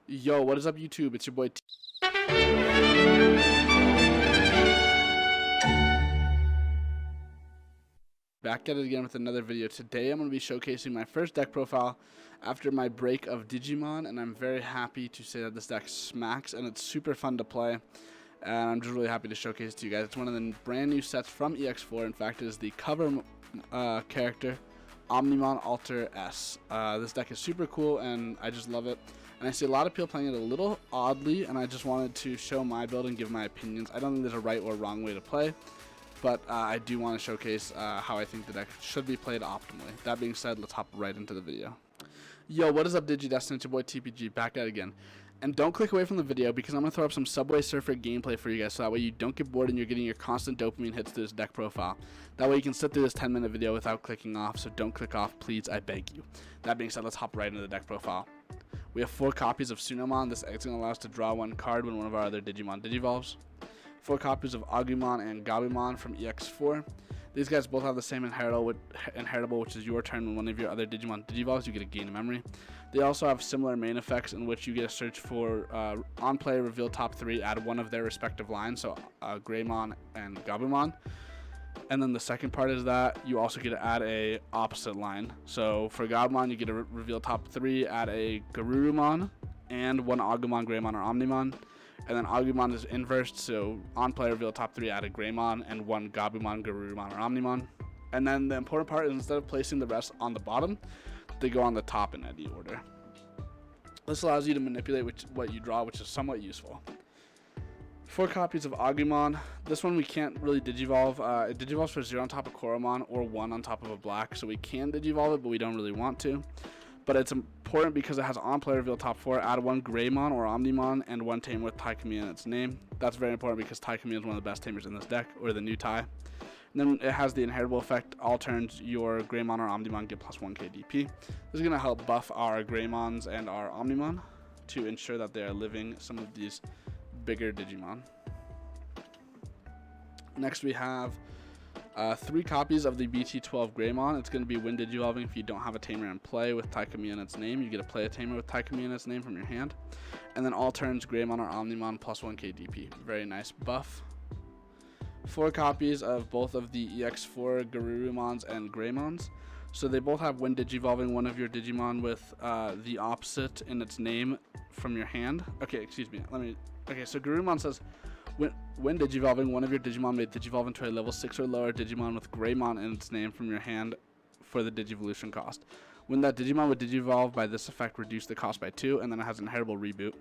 Yo, what is up, YouTube? It's your boy back at it again with another video. Today I'm going to be showcasing my first deck profile after my break of Digimon, and I'm very happy to say that this deck smacks and it's super fun to play. And I'm just really happy to showcase it to you guys. It's one of the brand new sets from EX4. In fact, it is the cover character, Omnimon Alter S. This deck is super cool and I just love it. And I see a lot of people playing it a little oddly, and I just wanted to show my build and give my opinions. I don't think there's a right or wrong way to play, but I do want to showcase how I think the deck should be played optimally. That being said, let's hop right into the video. Yo, what is up, Digidestin? It's your boy TPG back at it again. And don't click away from the video because I'm going to throw up some Subway Surfer gameplay for you guys so that way you don't get bored and you're getting your constant dopamine hits to this deck profile. That way you can sit through this 10-minute video without clicking off, so don't click off, please, I beg you. That being said, let's hop right into the deck profile. We have 4 copies of Tsunomon. This is going to allow us to draw 1 card when one of our other Digimon digivolves. 4 copies of Agumon and Gabumon from EX4. These guys both have the same inheritable, which is your turn when one of your other Digimon digivolves, you get a gain of memory. They also have similar main effects in which you get a search for on play, reveal top 3, add one of their respective lines, so Greymon and Gabumon. And then the second part is that you also get to add a opposite line. So for Gabumon, you get to reveal top 3, add a Garurumon, and 1 Agumon, Greymon, or Omnimon. And then Agumon is inversed, so on play, reveal top 3, add a Greymon, and 1 Gabumon, Garurumon, or Omnimon. And then the important part is instead of placing the rest on the bottom, they go on the top in any order. This allows you to manipulate what you draw, which is somewhat useful. 4 copies of Agumon. This one we can't really digivolve. It digivolves for 0 on top of Koromon or 1 on top of a black, so we can digivolve it, but we don't really want to. But it's important because it has on-play reveal top 4, add 1 Greymon or Omnimon, and 1 tamer with Taikami in its name. That's very important because Taikami is one of the best tamers in this deck, or the new Tai. And then it has the inheritable effect, all turns your Greymon or Omnimon get plus 1 KDP. This is going to help buff our Greymons and our Omnimon to ensure that they are living some of these bigger Digimon. Next we have 3 copies of the BT12 Greymon. It's going to be when digivolving if you don't have a tamer in play with Taikami in its name. You get to play a tamer with Taikami in its name from your hand. And then all turns Greymon or Omnimon plus 1 KDP. Very nice buff. 4 copies of both of the EX4 Garurumons and Greymons. So they both have when digivolving one of your Digimon with the opposite in its name from your hand. Okay, excuse me. Okay, so Garurumon says when digivolving, one of your Digimon may digivolve into a level 6 or lower Digimon with Greymon in its name from your hand for the Digivolution cost. When that Digimon would digivolve by this effect, reduce the cost by 2, and then it has an inheritable reboot.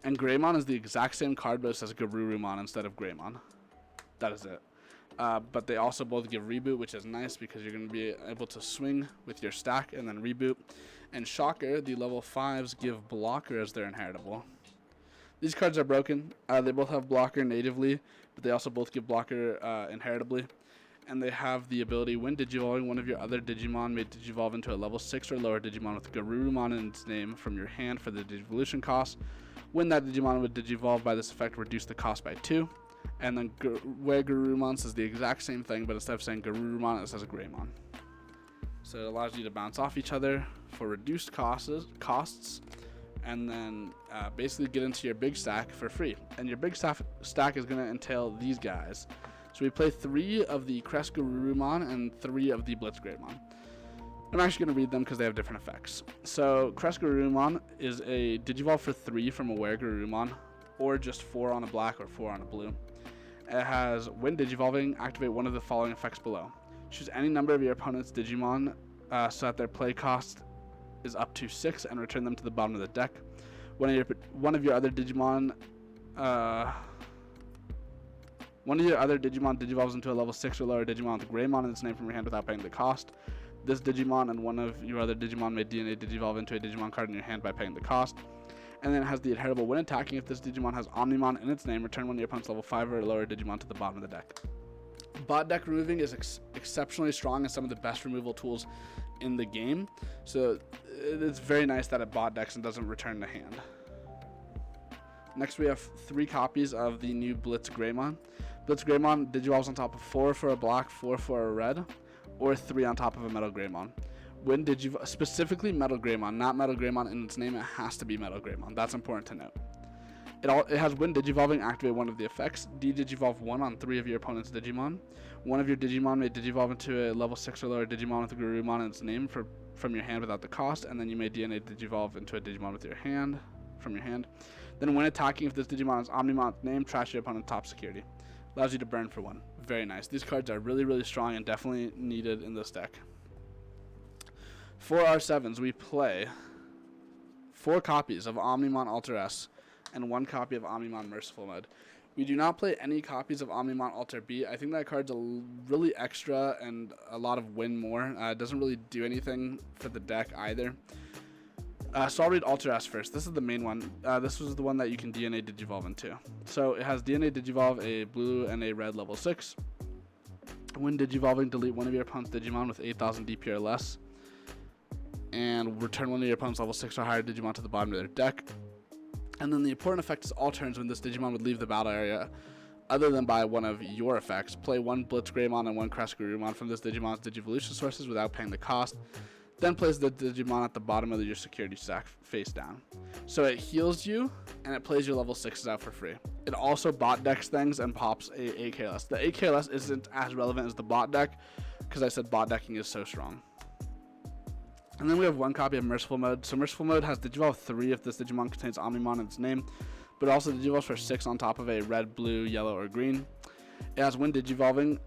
And Greymon is the exact same card, but it says Garurumon instead of Greymon. That is it. But they also both give reboot, which is nice because you're going to be able to swing with your stack and then reboot. And Shocker, the level 5s, give blocker as their inheritable. These cards are broken. They both have blocker natively, but they also both give blocker inheritably. And they have the ability, when digivolving, one of your other Digimon may digivolve into a level 6 or lower Digimon with Garurumon in its name from your hand for the Digivolution cost. When that Digimon would digivolve by this effect, reduce the cost by 2. And then where Garurumon says the exact same thing, but instead of saying Garurumon, it says Greymon. So it allows you to bounce off each other for reduced costs. And then basically get into your big stack for free. And your big stack is going to entail these guys. So we play 3 of the Crest Garurumon and 3 of the Blitz Greymon. I'm actually going to read them because they have different effects. So Crest Garurumon is a digivolve for 3 from Aware Garurumon, or just 4 on a black or 4 on a blue. It has, when digivolving, activate one of the following effects below. Choose any number of your opponent's Digimon so that their play cost is up to 6 and return them to the bottom of the deck. One of your other Digimon digivolves into a level 6 or lower Digimon with Greymon in its name from your hand without paying the cost. This Digimon and one of your other Digimon may DNA digivolve into a Digimon card in your hand by paying the cost. And then it has the inheritable when attacking. If this Digimon has Omnimon in its name, return one of your opponent's level 5 or lower Digimon to the bottom of the deck. Bot deck removing is exceptionally strong and some of the best removal tools in the game. So it's very nice that it bot decks and doesn't return to hand. Next we have 3 copies of the new Blitz Greymon. Blitz Greymon digivolves on top of 4 for a black, 4 for a red, or 3 on top of a Metal Greymon. When specifically Metal Greymon, not Metal Greymon in its name, it has to be Metal Greymon. That's important to note. It has when Digivolving, activate one of the effects. Digivolve 1 on 3 of your opponent's Digimon. One of your Digimon may Digivolve into a level 6 or lower Digimon with a Garurumon in its name from your hand without the cost, and then you may DNA Digivolve into a Digimon with your hand, from your hand. Then when attacking, if this Digimon is Omnimon's name, trash your opponent's top security. Allows you to burn for 1. Very nice. These cards are really, really strong and definitely needed in this deck. For our 7s, we play 4 copies of Omnimon Alter S and 1 copy of Omnimon Merciful Mode. We do not play any copies of Omnimon Alter B. I think that card's really extra and a lot of win more. It doesn't really do anything for the deck either. So I'll read Alter S first. This is the main one. This was the one that you can DNA Digivolve into. So it has DNA Digivolve, a blue and a red level 6. When Digivolving, delete one of your opponent's Digimon with 8,000 DP or less. And return one of your opponent's level 6 or higher Digimon to the bottom of their deck. And then the important effect is all turns when this Digimon would leave the battle area, other than by one of your effects. Play 1 Blitz Greymon and 1 Crash Garurumon from this Digimon's Digivolution sources without paying the cost. Then place the Digimon at the bottom of your security stack face down. So it heals you, and it plays your level 6s out for free. It also bot decks things and pops a AKLS. The AKLS isn't as relevant as the bot deck, because I said bot decking is so strong. And then we have 1 copy of Merciful Mode. So Merciful Mode has Digivolve 3 if this Digimon contains Omnimon in its name, but also Digivolves for 6 on top of a red, blue, yellow, or green. It has when Digivolving,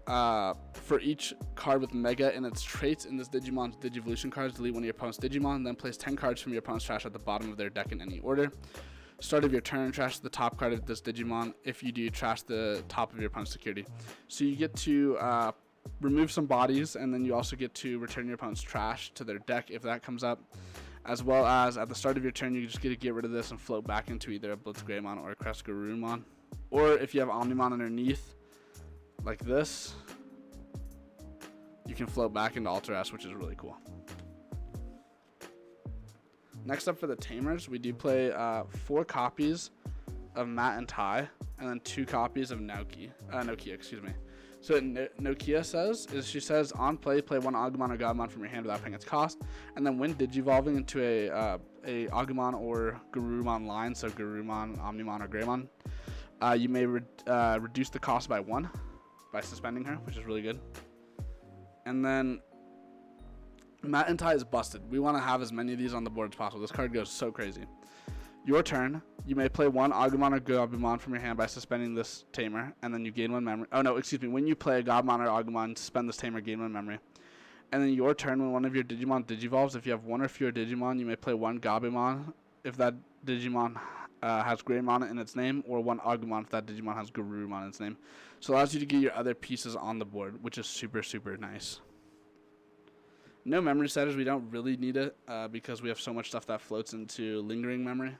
for each card with Mega in its traits in this Digimon's Digivolution cards, delete one of your opponent's Digimon, then place 10 cards from your opponent's trash at the bottom of their deck in any order. Start of your turn, trash the top card of this Digimon. If you do, trash the top of your opponent's security. So you get to remove some bodies, and then you also get to return your opponent's trash to their deck if that comes up, as well as at the start of your turn you just get to get rid of this and float back into either a Blitz Greymon or a Crest Garurumon. Or if you have Omnimon underneath like this, you can float back into Alter S, which is really cool. Next up for the Tamers, we do play 4 copies of Matt and Ty, and then 2 copies of Nokia, excuse me. So Nokia she says on play 1 Agumon or Godmon from your hand without paying its cost, and then when Digivolving into a Agumon or Garurumon line, so Garurumon, Omnimon, or Greymon, you may reduce the cost by 1 by suspending her, which is really good. And then Matt and Ty is busted. We want to have as many of these on the board as possible. This card goes so crazy. Your turn, you may play 1 Agumon or Gabumon from your hand by suspending this Tamer, and then you gain 1 memory. Oh no, excuse me. When you play a Gabumon or Agumon, suspend this Tamer, gain 1 memory. And then your turn, when one of your Digimon Digivolves, if you have 1 or fewer Digimon, you may play 1 Gabumon if that Digimon has Greymon in its name, or 1 Agumon if that Digimon has Garurumon in its name. So it allows you to get your other pieces on the board, which is super, super nice. No memory setters. We don't really need it because we have so much stuff that floats into lingering memory.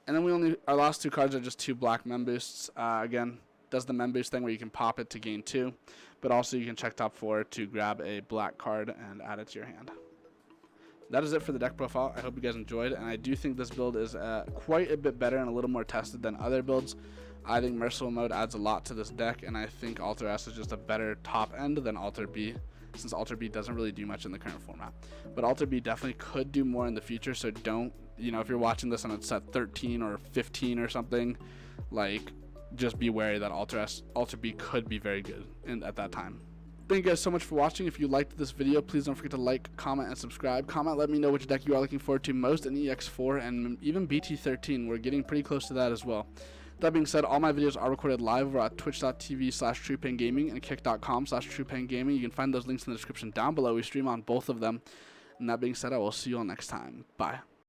And then our last 2 cards are just 2 black mem boosts. Again, does the mem boost thing where you can pop it to gain 2, but also you can check top 4 to grab a black card and add it to your hand. That is it for the deck profile. I hope you guys enjoyed, and I do think this build is quite a bit better and a little more tested than other builds. I think Merciful Mode adds a lot to this deck, and I think Alter S is just a better top end than Alter B, since Alter B doesn't really do much in the current format. But Alter B definitely could do more in the future, so don't, if you're watching this and it's at 13 or 15 or something, just be wary that Alter B could be very good at that time. Thank you guys so much for watching. If you liked this video, please don't forget to like, comment, and subscribe. Comment, let me know which deck you are looking forward to most in EX4 and even BT13. We're getting pretty close to that as well. That being said, all my videos are recorded live over at twitch.tv/TruePainGaming and kick.com/TruePainGaming. You can find those links in the description down below. We stream on both of them. And that being said, I will see you all next time. Bye.